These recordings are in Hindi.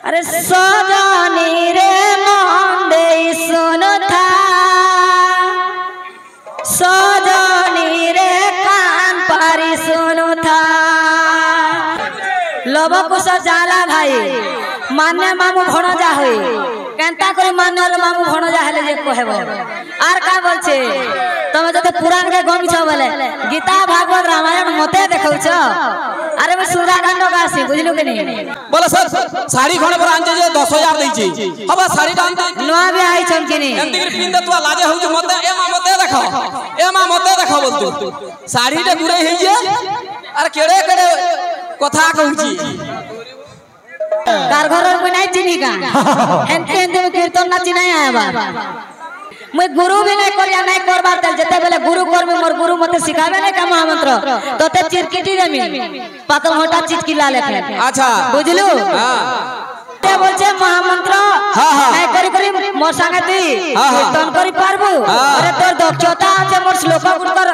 अरे सजनी रे मन दे सुन था सजनी रे कान पारी सुन था लव कुश जाला भाई माने मामू भणजा होई केनता करे मानल मामू भणजा हेले जे कहबो आर का बोलछे तमे जते पुराण के गम छ बोले गीता भागवत रामायण मते देखौछ अरे मैं सुंदरकांड गासी बुझलु के नहीं बोला सर साड़ी खणे पर आंजे जे 10000 दै छी हबा साड़ी दाम नवा भी आई छन के नहीं एंती पिंद तू लाजे होउ मते ए मा मते देखो बोल तू साड़ी टे गुरे हे जे अरे केड़े केड़े कथा कहूची कार घर में नहीं चिनी का एंते एंते में कीर्तन ना चिनाय आबा मैं गुरु भी नहीं करिया नहीं करबार तल जते बेले गुरु कर में मोर गुरु मते सिखावे नहीं का महामंत्र तते चिरकिटी देमी पातल होटा चिचकिला लेखे अच्छा बुझलु हां ते बोलछे महामंत्र नहीं करी करी मोर संगति कीर्तन करी पारबो अरे तोर दक्षता আছে मोर श्लोक गुटकर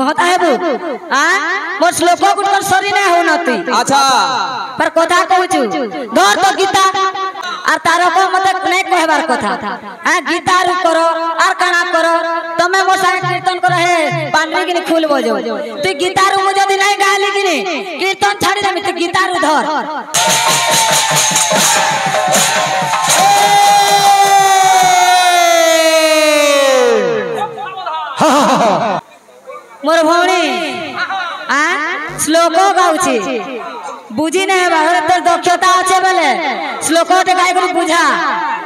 होता है बु हां मोर श्लोक गुटकर सरी नहीं हो नती अच्छा पर कथा कहूछु धर तो गीता आर तारो को मते नहीं कहबार कथा हां गीता रु करो आर काना करो तमे मोर संग कीर्तन कर हे पांडवी किनी फूल बजो तू गीता रु मुझे दिन नहीं गाली किनी कीर्तन छाड़ी दे तू गीता रु धर मोर भौणी आ श्लोक गाउछी बुझी नहीं बाहर तोर दक्षता আছে বলে শ্লোকতে গাই করে বুঝা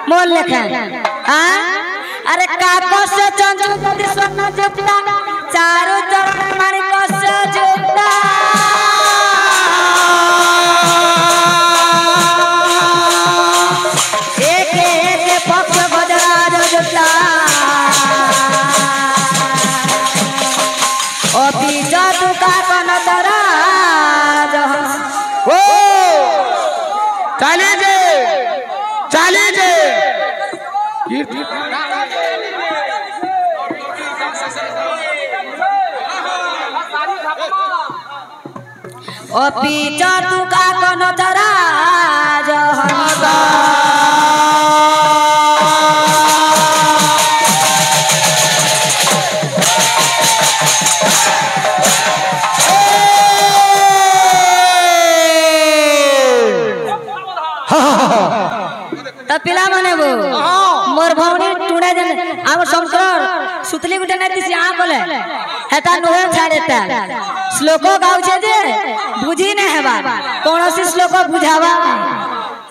মোর লেখা हां अरे काकस चंचु कति स्वर्ण जुक्ता चारो चरण माणिकस जुक्ता एक एक पक्ष गजराज जुक्ता अभी जातु का कन दराज ओ चाले जे अभी जातु का कन दराज हमदा पिला माने वो मोर भौणी टुडा जन आम संस्कार सुतली गुटे नै दिसी आ बोले हेता नोहे छाड़ेता श्लोक गाउछे जे बुझी नै हेबा कोनोसी श्लोक बुझावा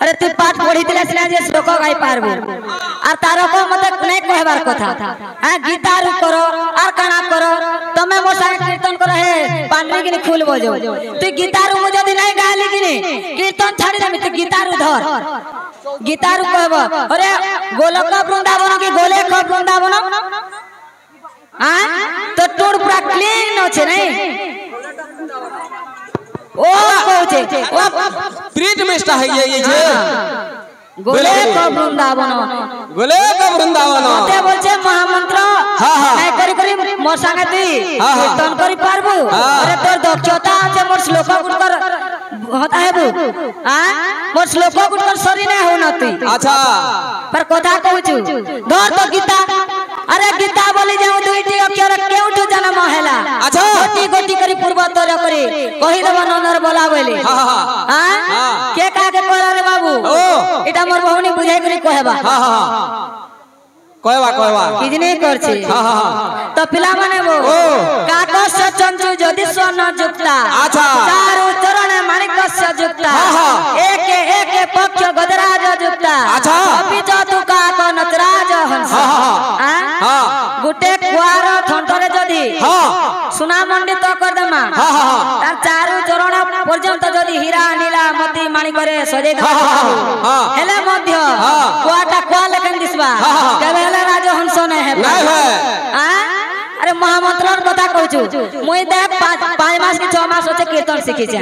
अरे तू पाठ पढी दिले सिना जे श्लोक गाई पारबो आर तारो को मते नै कहबार कथा हां गीता रु करो आर काना करो तमे मोर संग कीर्तन कर हे पांडवी किनी फूल बजो तू गीता रु मुझे दिन नहीं गाली किनी कीर्तन छाड़ी दे तू गीता रु धर गीता रु कहबो अरे गोलक वृंदावन की गोले को वृंदावन हां तो टोड़ पूरा क्लीन होछे नहीं ओ कहछे ओ प्रीत मिष्टा है ये जे गोले को वृंदावन मते बोलछे महामंत्र नहीं करी करी मोर संगति कीर्तन करी पारबो अरे तोर दक्षता আছে मोर श्लोक गुटकर होता है बु हां मोर श्लोक गुटकर सरी नहीं हो नती अच्छा पर कथा कहूछु धर तो गीता अरे गीता बोली जाऊ दुईटी अक्षर केउठु जन्म हेला अच्छा गोटी गोटी करी पूर्वोत्तर करी कहि देबो नंदर बोला बोली हां के का के कहला रे बाबू एटा मोर भौणी बुझाई करी कहबा कहवा किजने करछी तो पिला माने वो काकस चंचु जदि स्वर्ण जुक्ता अच्छा चारो चरण माणिकस जुक्ता एक एक पक्ष गजराज जुक्ता अच्छा अभी जातु का नटराज हंस हां गुटे कुआर थंटरे जदि सुना मंडित कर देमा तार चारो चरण पर्यंत जदि हीरा नीला मोती माणिकरे सजै दे हेले मध्य कुआटा कुआ लेकिन दिसबा केबे हेले राज हंस नहीं है हां अरे महामंत्र कथा कहूछु मुई देख 5 मास के 6 मास होते कीर्तन सीखी छ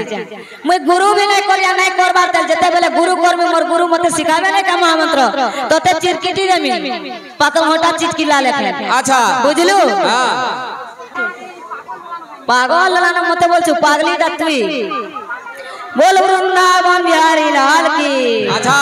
मुई गुरु भी नहीं करिया नहीं करबार तल जते बेले गुरु कर में मोर गुरु मते सिखावे नहीं का महामंत्र तते चिरकिटी देमी पातल होटा चिचकिला लेखे अच्छा बुझलु हां पागल लाना मते बोलछु पागली दत्वी बोल वृंदावन बिहारी लाल की अच्छा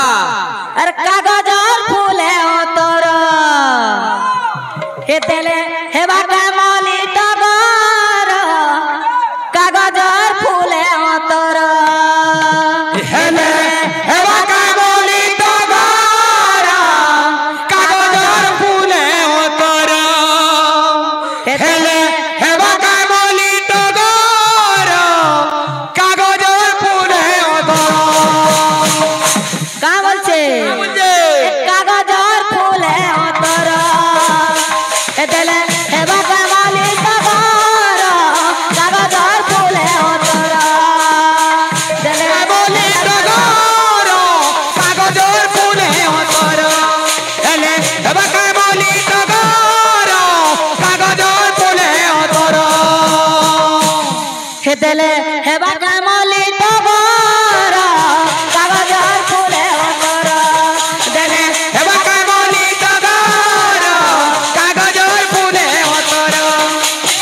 देले हेबा कामली टगर कागज फूले ओकर देले हेबा कामली टगर कागज फूले ओकर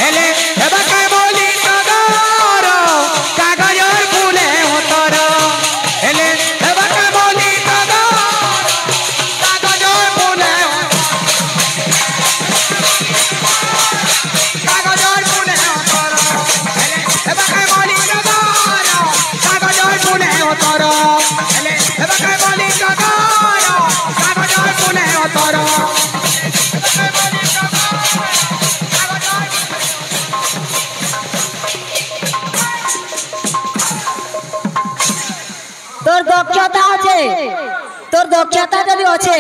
हेले हेबा कामली टगर कागज फूले ओकर हेले हेबा कामली टगर कागज फूले कागज फूले ओकर हेले हेबा कामली टगर कागज फूले ओकर हेले हेबा कामली टगर कागज फूले ओकर তোর দক্ষতা আছে তোর দক্ষতা যদি আছে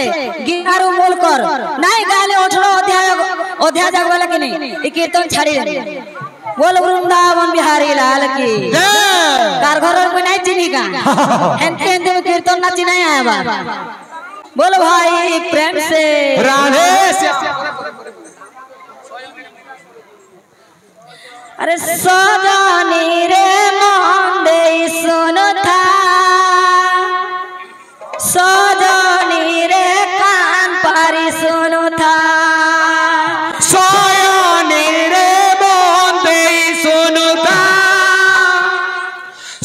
গিনারু মূল কর নাই গালে 18 অধ্যায় যাক বলে কি এই কীর্তন ছাড়ি बोल वृंदावन बिहारी लाल की कार घर में नहीं चिनी का हेंते हेंते में कीर्तन ना चिना है बाबा बोल भाई प्रेम से राधे अरे सजनी रे मन दे सुनो था सजनी रे कान पारी सुनो था सजनी रे मन दे सुनो था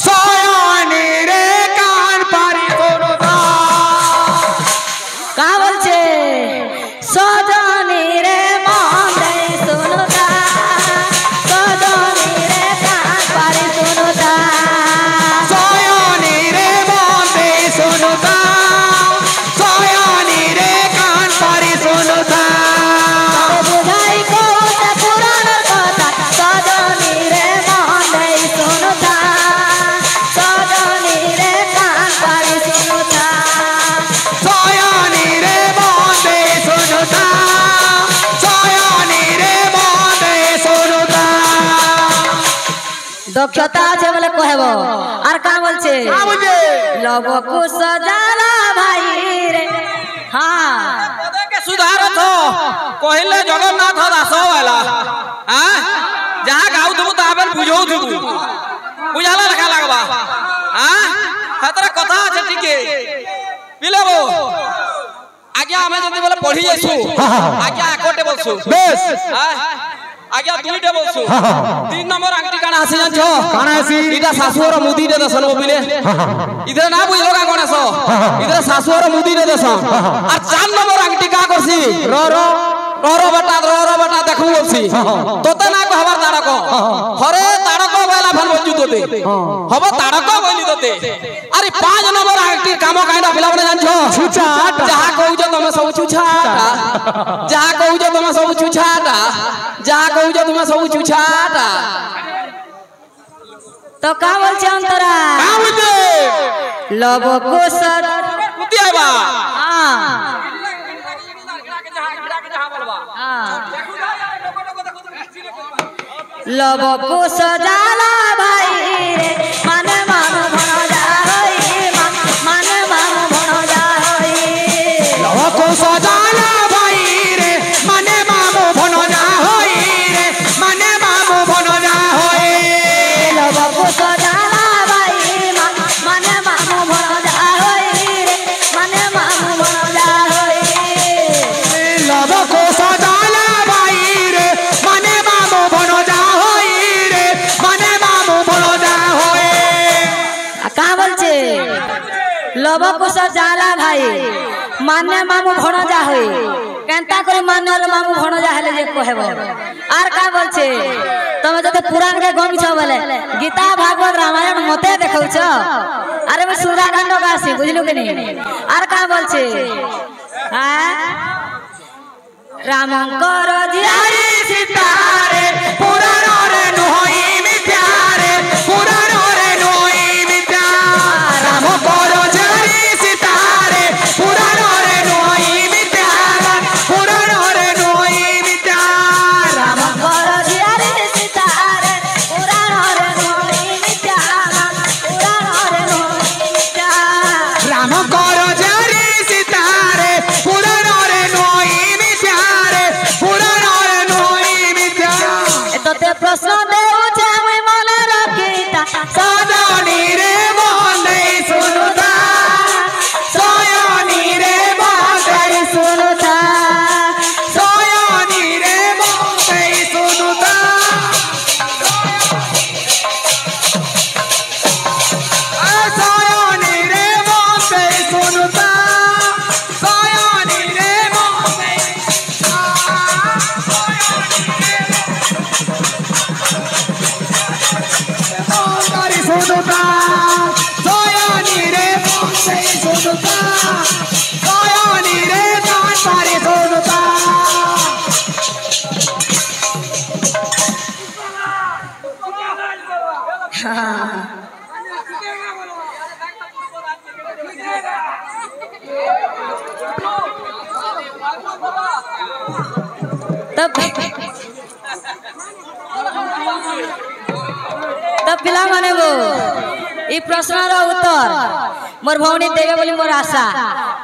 सजनी रे कान पारी सुनो था का बोलছে सजनी रे मन दे सुनो था सजनी रे कान पारी सुनो था सजनी रे मन दे सुनो था सजनी रे कान पारी सुनो था बुझाई को पुराण कथा सजनी रे मन दे सुनो था सजनी रे कान पारी सुनो था सजनी रे मन दे सुनो था सजनी रे मन दे सुनो था दक्षता আছে বলে কহব আর কা বলছে লবকু সজালা ভাই রে हां के सुधार थो कहले जगन्नाथ दास वाला हां जहां गाउ दबु ताबेल बुझौ दबु बुझाला रखा लागबा हां हतरा कथा আছে ठीके पिलेबो आज्ञा हमें जल्दी बोले पढ़ी जाइसु आज्ञा एकोटे बोलसु बेस हां आज्ञा दुईटे बोलसु 3 नंबर अंगटी काना हसी जानछो काना हसी इदा सासुर मुदी दे दसन बिले इधर ना बुझलो का कोन आसो इधर सासुर मुदी दे दसन और 4 नंबर अंगटी का करसी रो बटा देखु बोलसी तोते ना को हवर ताड़को हरे ताड़को वाला फल बंजू तोते हब ताड़को बोली तोते अरे 5 नंबर अंगटी काम काइना पिला बने जानछो छुछाटा जहा कहू जो तुम सब छुछाटा जहा कहू जो तुम सब छुछाटा जहा कहू जो तुम सब छुछाटा तो का बोलছে অন্তরা का बोलते লবকু সদ कुतियाबा हां लबकु सजाला भाई रे माने मामू भण जा होई माने मामू भण जा होई लबकु सजाला भाई रे माने मामू भण जा होई रे माने मामू भण जा होई लबकु सजाला भाई माने मामू भण जा होई रे माने मामू भण जा होई लबकु सजाला भाई रे माने मामू भण जा होई रे माने मामू भण जा होई का बोलছে लबकु सजाला भाई माने मामू भण जा होई केनता करे माने मामू भण जा हेले जे कहबो आर का बोलছে তুমি যদি পুরাণ কে গমিছ বলে গীতা ভাগবত রামায়ণ মতে দেখাউছ আরে আমি সুরাকাণ্ড গাছি বুঝলু কি নি আর কা বলছে হ্যাঁ রামঙ্কর জিয়ারি सितारे पुराण रे नोई मिथ्यारे पुराण रे नोई मिथ्या राम करो जारी सितारे पुराण रे नोई मिथ्या पुराण रे नोई मिथ्या রামঙ্কর জিয়ারি সিতারে পুরাণ রে নই মিথ্যা পুরাণ রে নই মিথ্যা राम करो जारी सितारे पुराण रे नोई मिथ्या रे पुराण रे नोई मिथ्या कयानी रे कान पारे सोनुता तब पिला माने वो ई प्रश्नर उत्तर मोर भौणी देवे बोली मोर आशा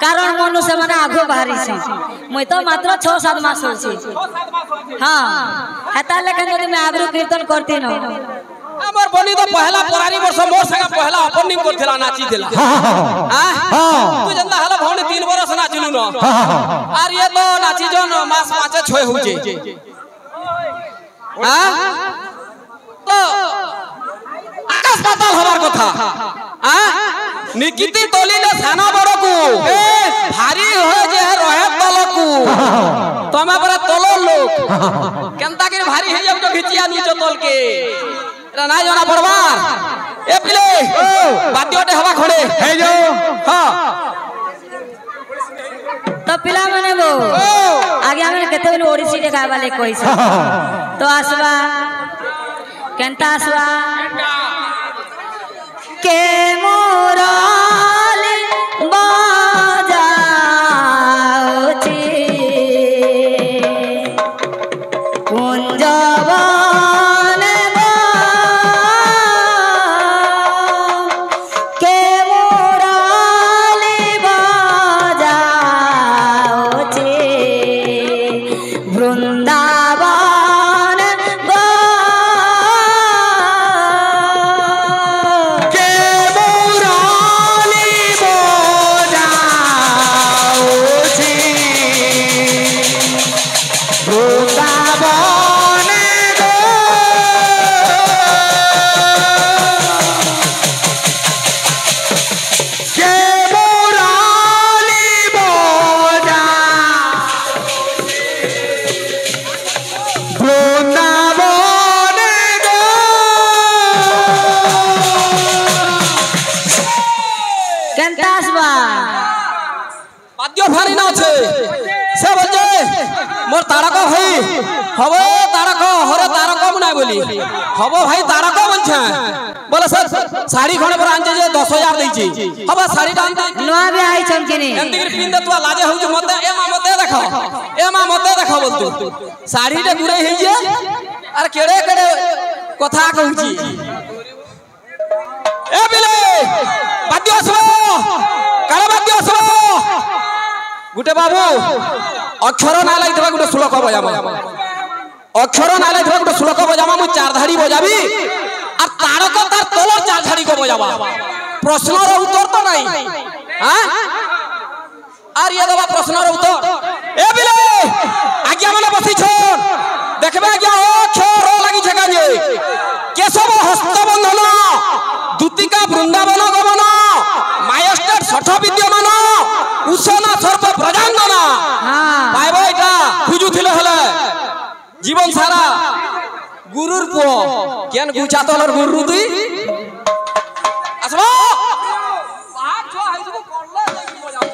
कारण मनु से माने आगो बाहरी छी मुई तो मात्र 6-7 मास होछी हां हेता लेकिन यदि मैं आगरू कीर्तन करती न हमर बनी तो पहला पुरानी वर्ष मोर संग पहला ओपनिंग करथिला नाची देला हां तू जंदा हला भौणी 3 वर्ष नाचिलु न आर ये तो नाची जन मास 5-6 होजे हां तो आकाश पाताल हमार कथा हां निकिति तोलिले साना बड़कू भारी हो जे रहे तलकू तमे पर तलो लोग केनता के भारी हे जब तो घिचिया नीचे तल के रा ना जाना परवार ए पिले बाद्योटे हवा खड़े हे जो हां तो पिला माने वो आगे हमें केते बेले ओडिसी देखाय वाले कोई से तो आसवा केनता आसवा के मोराली बाजाउची कुंजवन के मोराली बाजाउची वृंदावन बाद्य भारी ना छे से बोलजे मोर तारक भाई हबो तारक हरे तारक मुना बोली हबो भाई तारक बनछे बोले सर साड़ी खणे पर आंजे जे 10000 देछि हबो साड़ी दान दे नवा भी आई चमकिनी एंतिगिर पिंदे तो लाजे होउ मते ए मा मते देखो बोल तू साड़ी रे गुरे हे जे अरे केड़े केड़े कथा कहूची ए बिले बाद्य सो काला बाद्य सो गुटे बाबू अक्षर ना लाइथबा गुटे श्लोक बजामा अक्षर ना लाइथबा गुटे श्लोक बजामा मु चार धाड़ी बजाबी आ तारक तार तलर चार धाड़ी को बजाबा प्रश्नर उत्तर तो नहीं हां आर ये दबा प्रश्नर उत्तर ए बिले आज्ञा माने बसी छोड़ देखबे आज्ञा अक्षर लागि छका जे केशव हस्तबंधन दूतिका वृंदावन गमन मायस्टर छठ विद्यमान उषना सर्प प्रजांगना पाइबो एटा खुजुथिले हले जीवन सारा गुरुर पो केन गुचा तलर गुरु तुई आसबो पाँच छ हाइजबो करले देखि बजाओ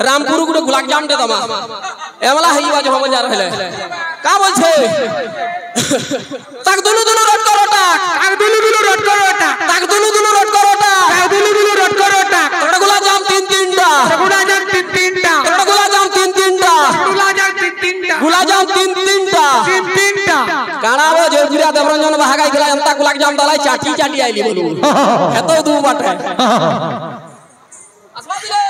रामपुर गुटे गुलाब जाम दे दमा एमला हईवा जो हम जा रहले का बोल छे ताक दुलु दुलु रोट करोटा ताक दुलु दुलु रोट करोटा ताक दुलु दुलु रोट करोटा ताक दुलु दुलु रोट करोटा तोड़ गुलाब जाम तीन तीन टा गुलाब जाम इकला अंता गुलाब जाम दलाई चाटी चाटी आइली बोलू है तो दू बाटे असवा दिले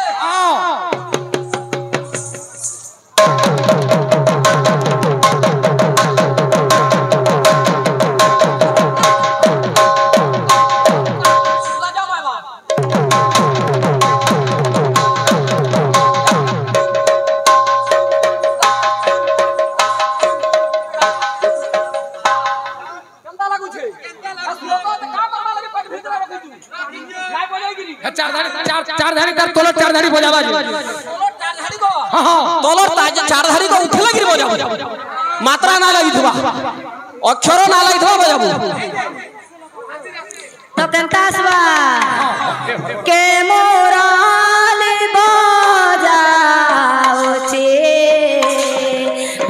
चारधारी कर तोलो चारधारी बजावा जी हां तोलो चारधारी को उठला गिर बजावा मात्रा ना लगी थवा अक्षर ना लगी थवा बजाबू तो कंतासवा के मोराली बजाओ छे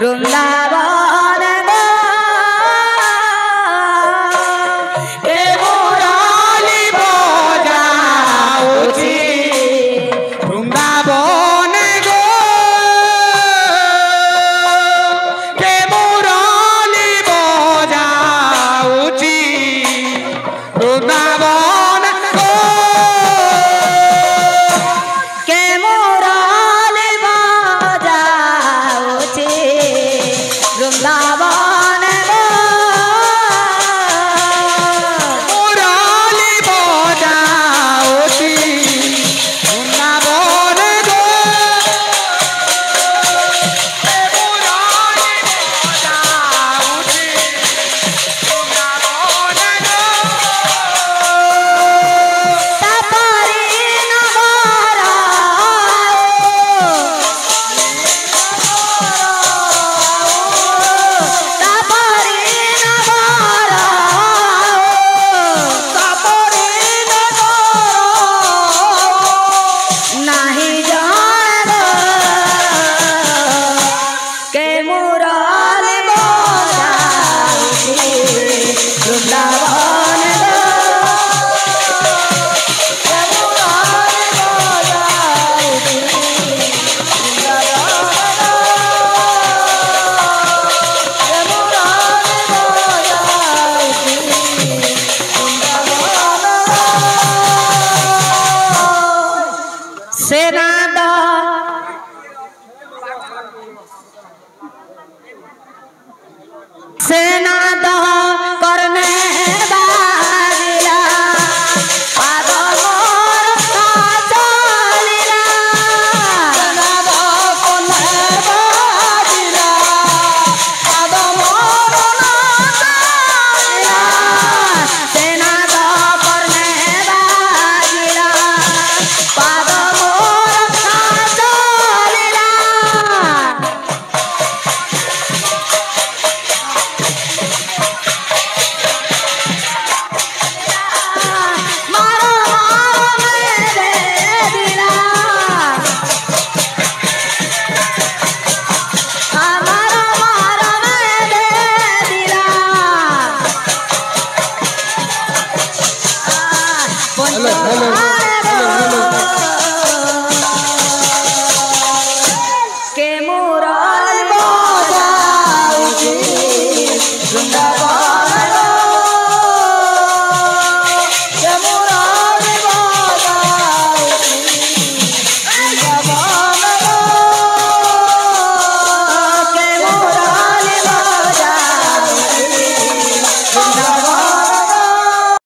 वृंदावन सेना दह करने बाजिला पाद मोर चलिला सेना दह करने बाजिला पाद मोर चलिला सेना दह करने बाजिला पाद मोर चलिला हेलो हेलो